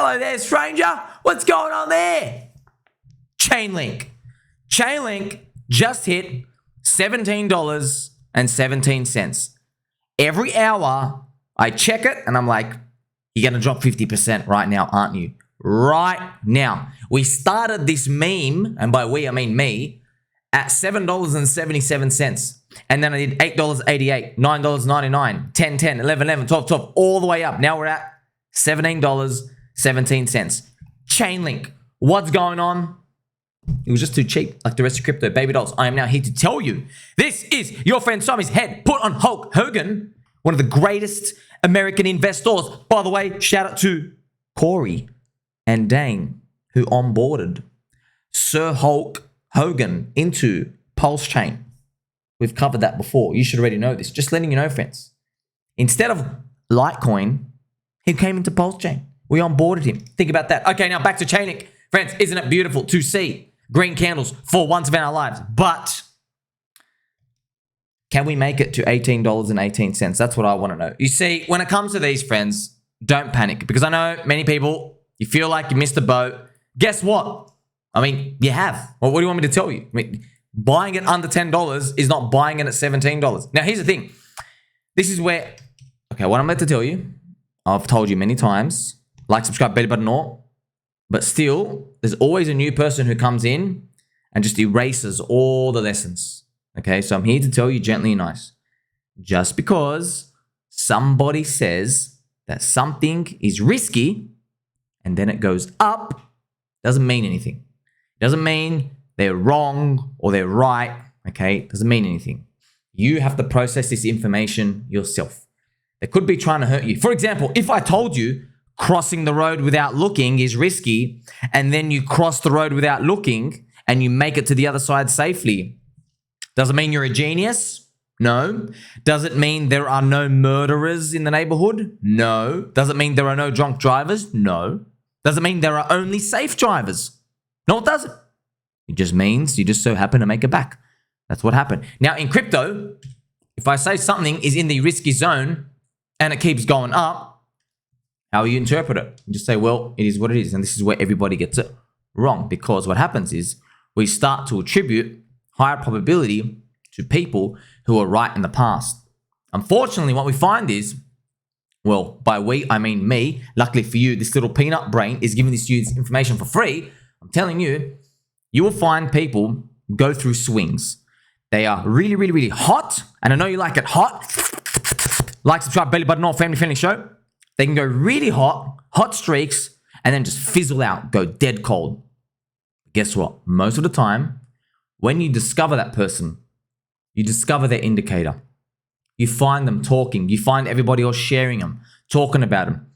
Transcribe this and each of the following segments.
Hello there, stranger. What's going on there? ChainLink. ChainLink just hit $17.17. Every hour, I check it and I'm like, you're going to drop 50% right now, aren't you? Right now. We started this meme, and by we, I mean me, at $7.77. And then I did $8.88, $9.99, $10, $10, $11, $11, $12, $12, all the way up. Now we're at $17.17. ChainLink. What's going on? It was just too cheap, like the rest of crypto. Baby dolls, I am now here to tell you, this is your friend Tommy's head put on Hulk Hogan, one of the greatest American investors. By the way, shout out to Corey and Dane, who onboarded Sir Hulk Hogan into Pulse Chain. We've covered that before. You should already know this. Just letting you know, friends. Instead of Litecoin, he came into Pulse Chain. We onboarded him. Think about that. Okay, now back to ChainLink. Friends, isn't it beautiful to see green candles for once in our lives? But can we make it to $18.18? That's what I want to know. You see, when it comes to these, friends, don't panic. Because I know many people, you feel like you missed the boat. Guess what? I mean, you have. Well, what do you want me to tell you? I mean, buying it under $10 is not buying it at $17. Now, here's the thing. This is where, okay, what I'm about to tell you, I've told you many times, like, subscribe, belly button, all. But still, there's always a new person who comes in and just erases all the lessons. Okay, so I'm here to tell you gently and nice. Just because somebody says that something is risky and then it goes up, doesn't mean anything. Doesn't mean they're wrong or they're right. Okay, doesn't mean anything. You have to process this information yourself. They could be trying to hurt you. For example, if I told you crossing the road without looking is risky, and then you cross the road without looking and you make it to the other side safely, does it mean you're a genius? No. Does it mean there are no murderers in the neighborhood? No. Does it mean there are no drunk drivers? No. Does it mean there are only safe drivers? No, it doesn't. It just means you just so happen to make it back. That's what happened. Now, in crypto, if I say something is in the risky zone and it keeps going up, how you interpret it? You just say, well, it is what it is. And this is where everybody gets it wrong. Because what happens is we start to attribute higher probability to people who are right in the past. Unfortunately, what we find is, well, by we, I mean me. Luckily for you, this little peanut brain is giving this to you this information for free. I'm telling you, you will find people go through swings. They are really, really, really hot. And I know you like it hot. Like, subscribe, belly button, all, family friendly show. They can go really hot, hot streaks, and then just fizzle out, go dead cold. Guess what? Most of the time, when you discover that person, you discover their indicator. You find them talking. You find everybody else sharing them, talking about them.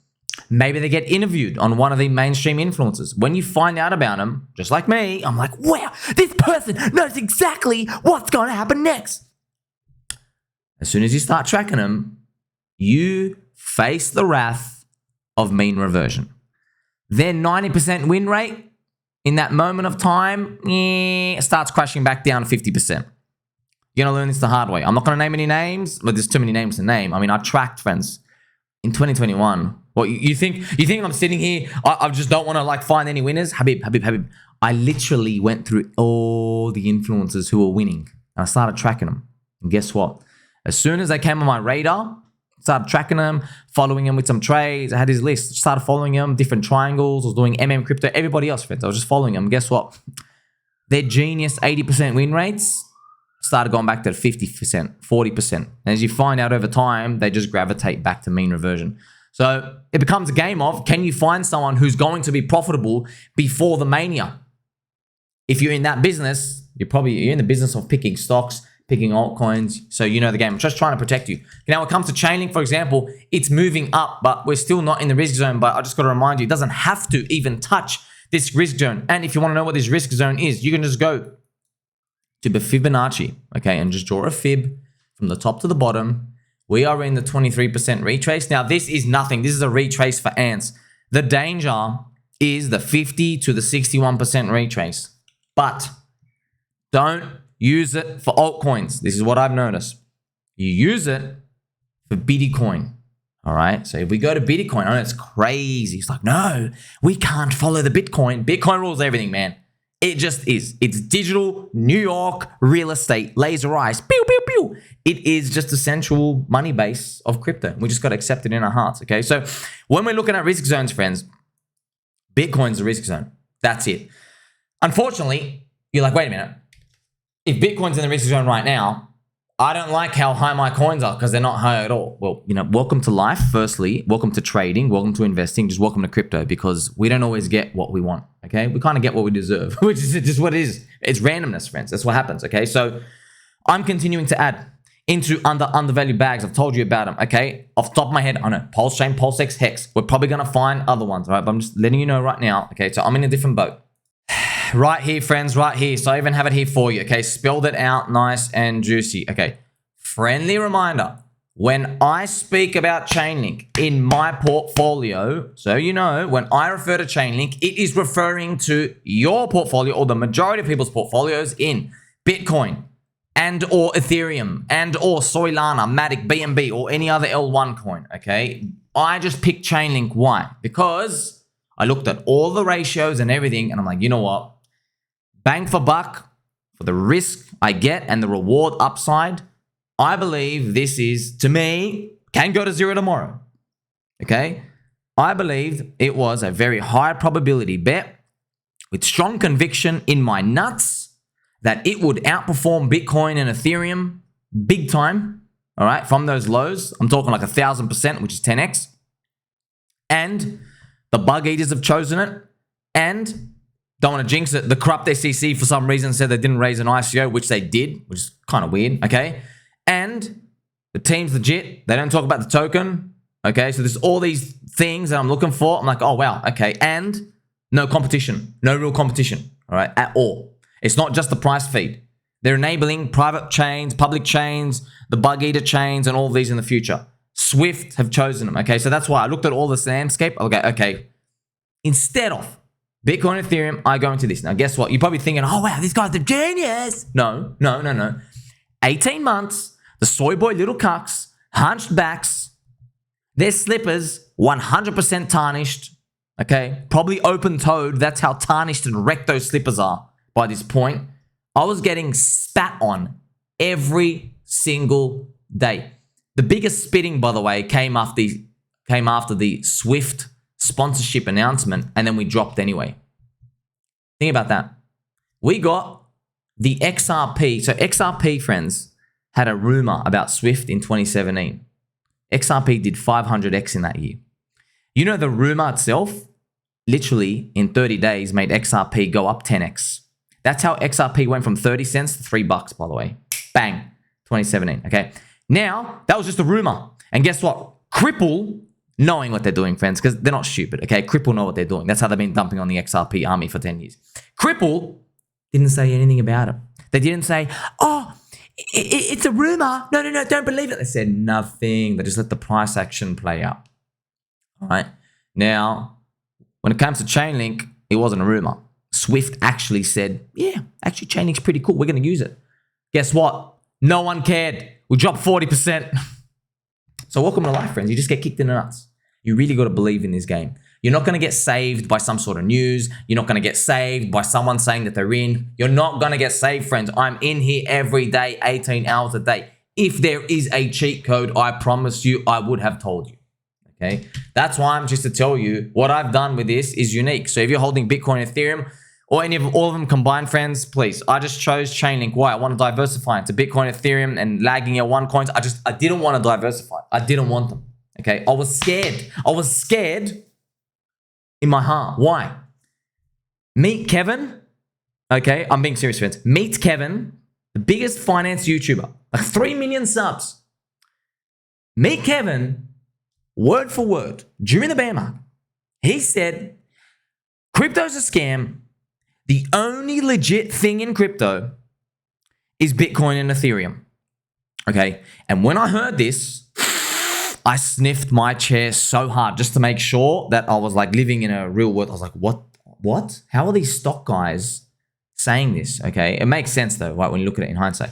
Maybe they get interviewed on one of the mainstream influencers. When you find out about them, just like me, I'm like, wow, this person knows exactly what's going to happen next. As soon as you start tracking them, you face the wrath of mean reversion. Their 90% win rate in that moment of time starts crashing back down to 50%. You're going to learn this the hard way. I'm not going to name any names, but there's too many names to name. I mean, I tracked, friends, in 2021. What, you think I'm sitting here, I just don't want to like find any winners? Habib. I literally went through all the influencers who were winning and I started tracking them. And guess what? As soon as they came on my radar, started tracking them, following them with some trades. I had his list. Started following them, different triangles. I was doing crypto, everybody else, friends. I was just following them. Guess what? Their genius 80% win rates started going back to 50%, 40%. And as you find out over time, they just gravitate back to mean reversion. So it becomes a game of, can you find someone who's going to be profitable before the mania? If you're in that business, you're in the business of picking stocks, picking altcoins, so you know the game. I'm just trying to protect you. Now, when it comes to ChainLink, for example, it's moving up, but we're still not in the risk zone. But I just got to remind you, it doesn't have to even touch this risk zone. And if you want to know what this risk zone is, you can just go to the Fibonacci, okay, and just draw a fib from the top to the bottom. We are in the 23% retrace. Now, this is nothing. This is a retrace for ants. The danger is the 50 to the 61% retrace. But don't use it for altcoins. This is what I've noticed. You use it for Bitcoin. All right. So if we go to Bitcoin, I know it's crazy. It's like, no, we can't follow the Bitcoin. Bitcoin rules everything, man. It just is. It's digital New York real estate, laser eyes. Pew, pew, pew. It is just the central money base of crypto. We just got to accept it in our hearts. Okay. So when we're looking at risk zones, friends, Bitcoin's the risk zone. That's it. Unfortunately, you're like, wait a minute. If Bitcoin's in the risk zone right now, I don't like how high my coins are because they're not high at all. Well, welcome to life, firstly. Welcome to trading. Welcome to investing. Just welcome to crypto because we don't always get what we want, okay? We kind of get what we deserve, which is just what it is. It's randomness, friends. That's what happens, okay? So I'm continuing to add into undervalued bags. I've told you about them, okay? Off the top of my head, I know. Pulse Chain, PulseX, Hex. We're probably going to find other ones, all right? But I'm just letting you know right now, okay? So I'm in a different boat. Right here, friends, right here. So I even have it here for you, okay? Spelled it out nice and juicy, okay? Friendly reminder, when I speak about ChainLink in my portfolio, so you know, when I refer to ChainLink, it is referring to your portfolio or the majority of people's portfolios in Bitcoin and or Ethereum and or Solana, Matic, BNB, or any other L1 coin, okay? I just picked ChainLink. Why? Because I looked at all the ratios and everything, and I'm like, you know what? Bang for buck, for the risk I get and the reward upside, I believe this is, to me, can go to zero tomorrow. Okay? I believe it was a very high probability bet with strong conviction in my nuts that it would outperform Bitcoin and Ethereum big time. All right? From those lows, I'm talking like 1,000%, which is 10x. And the bug eaters have chosen it. And don't want to jinx it. The corrupt SEC for some reason said they didn't raise an ICO, which they did, which is kind of weird, okay? And the team's legit. They don't talk about the token, okay? So there's all these things that I'm looking for. I'm like, oh, wow, okay. And no competition, no real competition, all right, at all. It's not just the price feed. They're enabling private chains, public chains, the bug eater chains, and all of these in the future. Swift have chosen them, okay? So that's why I looked at all this landscape. Okay. Instead of Bitcoin, Ethereum, I go into this. Now, guess what? You're probably thinking, oh, wow, this guy's a genius. No. 18 months, the soy boy little cucks, hunched backs, their slippers, 100% tarnished, okay? Probably open-toed. That's how tarnished and wrecked those slippers are by this point. I was getting spat on every single day. The biggest spitting, by the way, came after the Swift sponsorship announcement, and then we dropped anyway. Think about that. We got the XRP. So XRP, friends, had a rumor about Swift in 2017. XRP did 500x in that year. You know, the rumor itself, literally in 30 days, made XRP go up 10x. That's how XRP went from 30 cents to $3, by the way. Bang, 2017, okay? Now, that was just a rumor. And guess what? Cripple, knowing what they're doing, friends, because they're not stupid, okay? Cripple know what they're doing. That's how they've been dumping on the XRP army for 10 years. Cripple didn't say anything about it. They didn't say, oh, it's a rumor. No, don't believe it. They said nothing. They just let the price action play out. All right? Now, when it comes to ChainLink, it wasn't a rumor. Swift actually said, yeah, actually ChainLink's pretty cool. We're going to use it. Guess what? No one cared. We dropped 40%. So welcome to life, friends. You just get kicked in the nuts. You really got to believe in this game. You're not going to get saved by some sort of news. You're not going to get saved by someone saying that they're in. You're not going to get saved, friends. I'm in here every day, 18 hours a day. If there is a cheat code, I promise you, I would have told you. Okay? That's why I'm just to tell you what I've done with this is unique. So if you're holding Bitcoin, Ethereum, or all of them combined, friends, please. I just chose ChainLink. Why? I want to diversify into Bitcoin, Ethereum, and lagging L1 coins. I didn't want to diversify. I didn't want them. Okay? I was scared. I was scared in my heart. Why? Meet Kevin. Okay? I'm being serious, friends. Meet Kevin, the biggest finance YouTuber. Like 3 million subs. Meet Kevin, word for word, during the bear market. He said, crypto's a scam. The only legit thing in crypto is Bitcoin and Ethereum. Okay? And when I heard this, I sniffed my chair so hard just to make sure that I was like living in a real world. I was like, what? How are these stock guys saying this? Okay? It makes sense though, right? When you look at it in hindsight.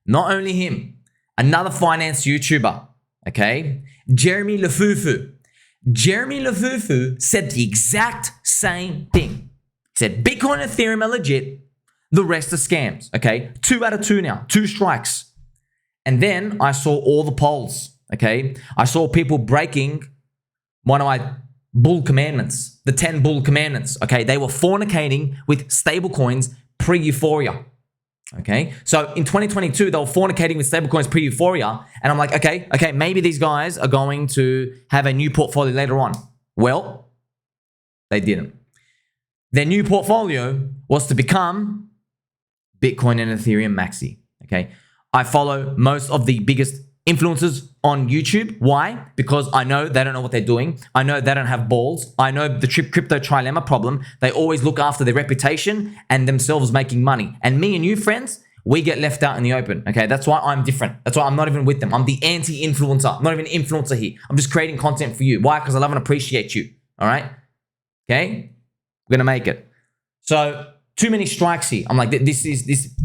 Not only him, another finance YouTuber. okay? Jeremy Lefufu. Jeremy Lefufu said the exact same thing. He said, Bitcoin and Ethereum are legit. The rest are scams, okay? 2 out of 2 now, 2 strikes. And then I saw all the polls, okay? I saw people breaking one of my bull commandments, the 10 bull commandments, okay? They were fornicating with stablecoins pre-Euphoria, okay? So in 2022, they were fornicating with stablecoins pre-Euphoria, and I'm like, okay, maybe these guys are going to have a new portfolio later on. Well, they didn't. Their new portfolio was to become Bitcoin and Ethereum Maxi, okay? I follow most of the biggest influencers on YouTube. Why? Because I know they don't know what they're doing. I know they don't have balls. I know the crypto trilemma problem. They always look after their reputation and themselves making money. And me and you, friends, we get left out in the open, okay? That's why I'm different. That's why I'm not even with them. I'm the anti-influencer. I'm not even an influencer here. I'm just creating content for you. Why? Because I love and appreciate you, all right? Okay? We're going to make it. So, too many strikes here. I'm like, this.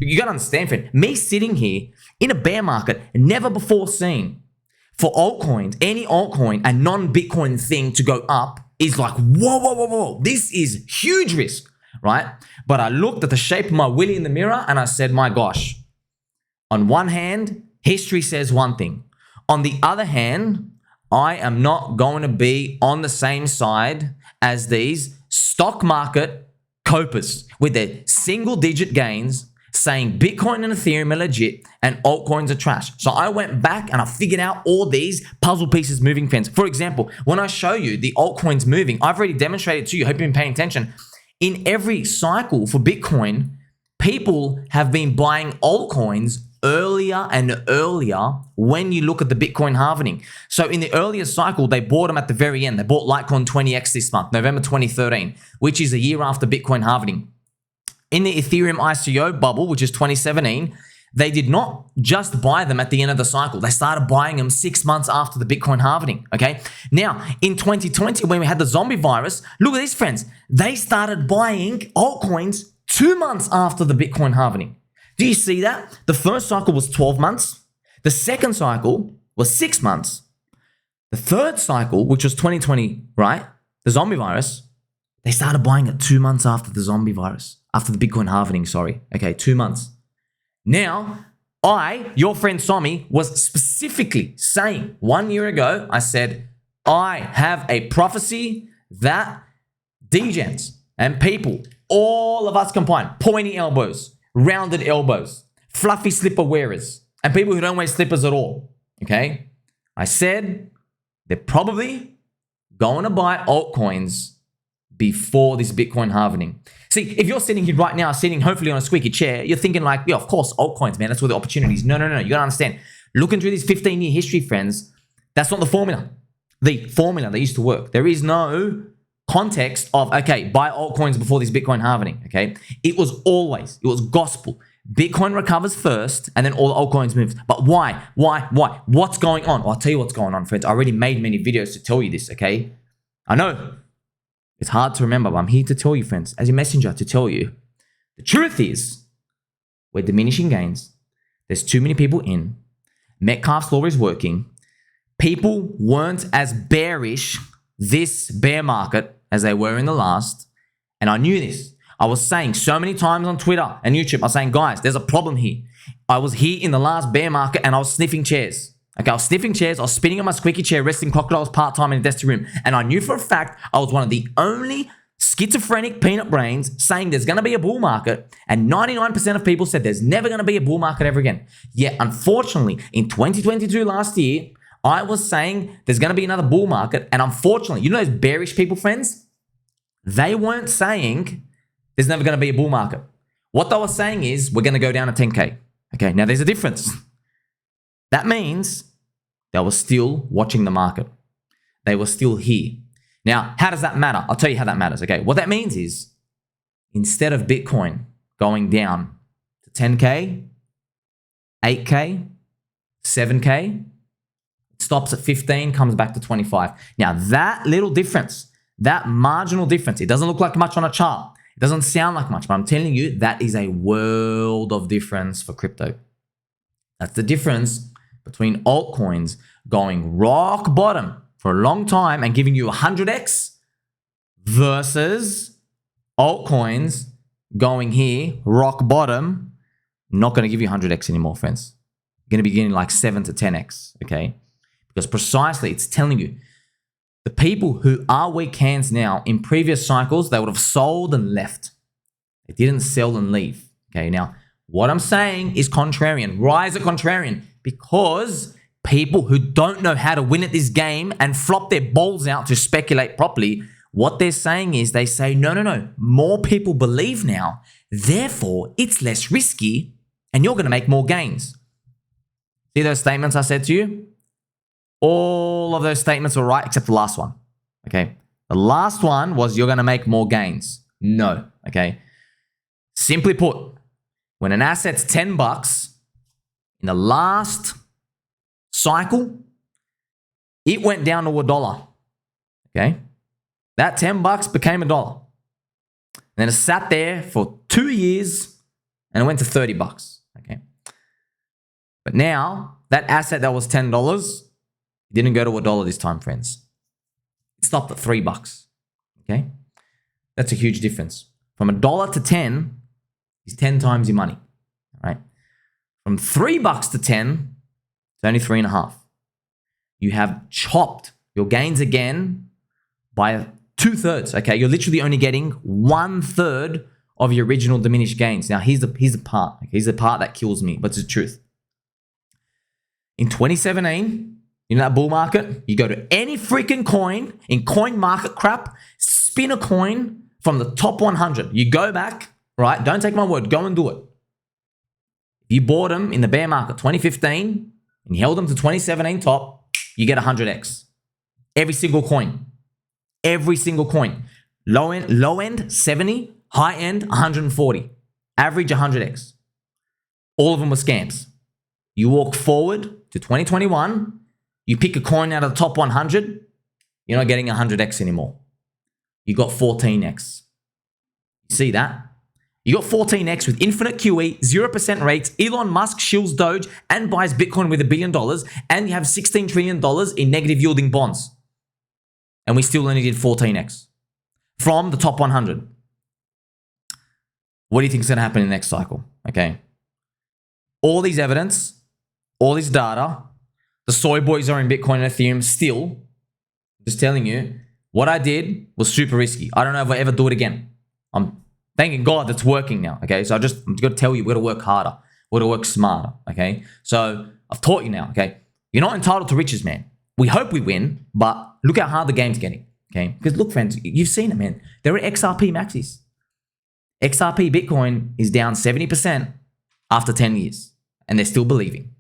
You got to understand, friend. Me sitting here in a bear market, never before seen, for altcoins, any altcoin, a non-Bitcoin thing to go up is like, whoa. This is huge risk, right? But I looked at the shape of my willy in the mirror and I said, my gosh, on one hand, history says one thing. On the other hand, I am not going to be on the same side as these stock market copers with their single-digit gains saying Bitcoin and Ethereum are legit and altcoins are trash. So I went back and I figured out all these puzzle pieces moving, friends. For example, when I show you the altcoins moving, I've already demonstrated to you, hope you've been paying attention. In every cycle for Bitcoin, people have been buying altcoins earlier and earlier when you look at the Bitcoin halving. So in the earlier cycle, they bought them at the very end. They bought Litecoin 20x this month, November 2013, which is a year after Bitcoin halving. In the Ethereum ICO bubble, which is 2017, they did not just buy them at the end of the cycle. They started buying them 6 months after the Bitcoin halving, okay? Now, in 2020, when we had the zombie virus, look at this, friends. They started buying altcoins 2 months after the Bitcoin halving. Do you see that? The first cycle was 12 months. The second cycle was 6 months. The third cycle, which was 2020, right? The zombie virus, they started buying it 2 months after the zombie virus, after the Bitcoin halving, sorry. Okay, 2 months. Now, your friend Somi, was specifically saying 1 year ago, I said, I have a prophecy that degens and people, all of us combined, pointy elbows, rounded elbows, fluffy slipper wearers, and people who don't wear slippers at all, okay? I said they're probably going to buy altcoins before this Bitcoin halving. See, if you're sitting here right now, sitting hopefully on a squeaky chair, you're thinking like, yeah, of course, altcoins, man, that's where the opportunities. No. You got to understand. Looking through this 15-year history, friends, that's not the formula. The formula that used to work. There is no context of, okay, buy altcoins before this Bitcoin halving, okay? It was gospel. Bitcoin recovers first and then all the altcoins move. But why? What's going on? I'll tell you what's going on, friends. I already made many videos to tell you this, okay? I know it's hard to remember, but I'm here to tell you, friends, as a messenger to tell you. The truth is, we're diminishing gains. There's too many people in. Metcalfe's law is working. People weren't as bearish this bear market as they were in the last. And I knew this. I was saying so many times on Twitter and YouTube, I was saying, guys, there's a problem here. I was here in the last bear market and I was sniffing chairs. Okay, I was sniffing chairs. I was spinning on my squeaky chair, resting crocodiles part-time in a desk room. And I knew for a fact I was one of the only schizophrenic peanut brains saying there's going to be a bull market. And 99% of people said there's never going to be a bull market ever again. Yet, unfortunately, in 2022 last year, I was saying there's going to be another bull market. And unfortunately, you know those bearish people, friends? They weren't saying there's never going to be a bull market. What they were saying is we're going to go down to 10K. Okay, now there's a difference. That means they were still watching the market. They were still here. Now, how does that matter? I'll tell you how that matters, okay? What that means is instead of Bitcoin going down to 10K, 8K, 7K, it stops at 15, comes back to 25. Now, that little difference, that marginal difference, it doesn't look like much on a chart. It doesn't sound like much, but I'm telling you, that is a world of difference for crypto. That's the difference between altcoins going rock bottom for a long time and giving you 100x versus altcoins going here, rock bottom, not going to give you 100x anymore, friends. You're going to be getting like 7 to 10x, okay? Because precisely it's telling you the people who are weak hands now in previous cycles, they would have sold and left. They didn't sell and leave, okay? Now, what I'm saying is contrarian. Why is it contrarian? Because people who don't know how to win at this game and flop their balls out to speculate properly, what they're saying is they say, no, more people believe now, therefore it's less risky and you're going to make more gains. See those statements I said to you? All of those statements were right except the last one, okay? The last one was you're going to make more gains. No, okay? Simply put, when an asset's $10 in the last cycle, it went down to $1, okay? That $10 became $1. And then it sat there for 2 years and it went to $30, okay? But now, that asset that was $10 didn't go to $1 this time, friends. It stopped at $3, okay? That's a huge difference. From $1 to 10 is 10 times your money, all right? From $3 to 10, it's only 3.5. You have chopped your gains again by 2/3, okay? You're literally only getting 1/3 of your original diminished gains. Now, here's the part. Okay? Here's the part that kills me, but it's the truth. In 2017, in that bull market, you go to any freaking coin in coin market crap, spin a coin from the top 100. You go back, right? Don't take my word. Go and do it. If you bought them in the bear market 2015 and you held them to 2017 top, you get 100x. Every single coin. Every single coin. Low end 70, high end 140. Average 100x. All of them were scams. You walk forward to 2021, you pick a coin out of the top 100, you're not getting 100x anymore. You got 14x. You see that? You got 14x with infinite QE, 0% rates, Elon Musk shills Doge and buys Bitcoin with $1 billion, and you have $16 trillion in negative yielding bonds. And we still only did 14x from the top 100. What do you think is going to happen in the next cycle? Okay. All these evidence, all this data, the soy boys are in Bitcoin and Ethereum still. Just telling you, what I did was super risky. I don't know if I ever do it again. I'm thanking God that's working now. Okay. So I'm got to tell you, we've got to work harder. We've got to work smarter. Okay. So I've taught you now. Okay. You're not entitled to riches, man. We hope we win, but look how hard the game's getting. Okay. Because look, friends, you've seen it, man. There are XRP Maxis. XRP Bitcoin is down 70% after 10 years, and they're still believing.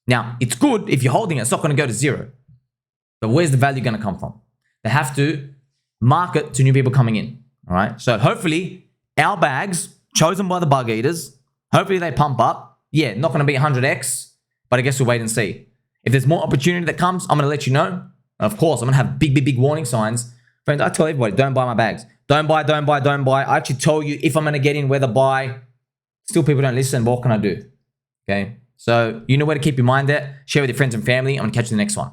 Now, it's good if you're holding it. It's not going to go to zero. But where's the value going to come from? They have to market to new people coming in. All right. So hopefully our bags, chosen by the bug eaters, hopefully they pump up. Yeah, not going to be 100x, but I guess we'll wait and see. If there's more opportunity that comes, I'm going to let you know. And of course, I'm going to have big warning signs. Friends, I tell everybody, don't buy my bags. Don't buy. I actually tell you if I'm going to get in, whether buy. Still, people don't listen. What can I do? Okay. So you know where to keep your mind at. Share with your friends and family. I'm going to catch you in the next one.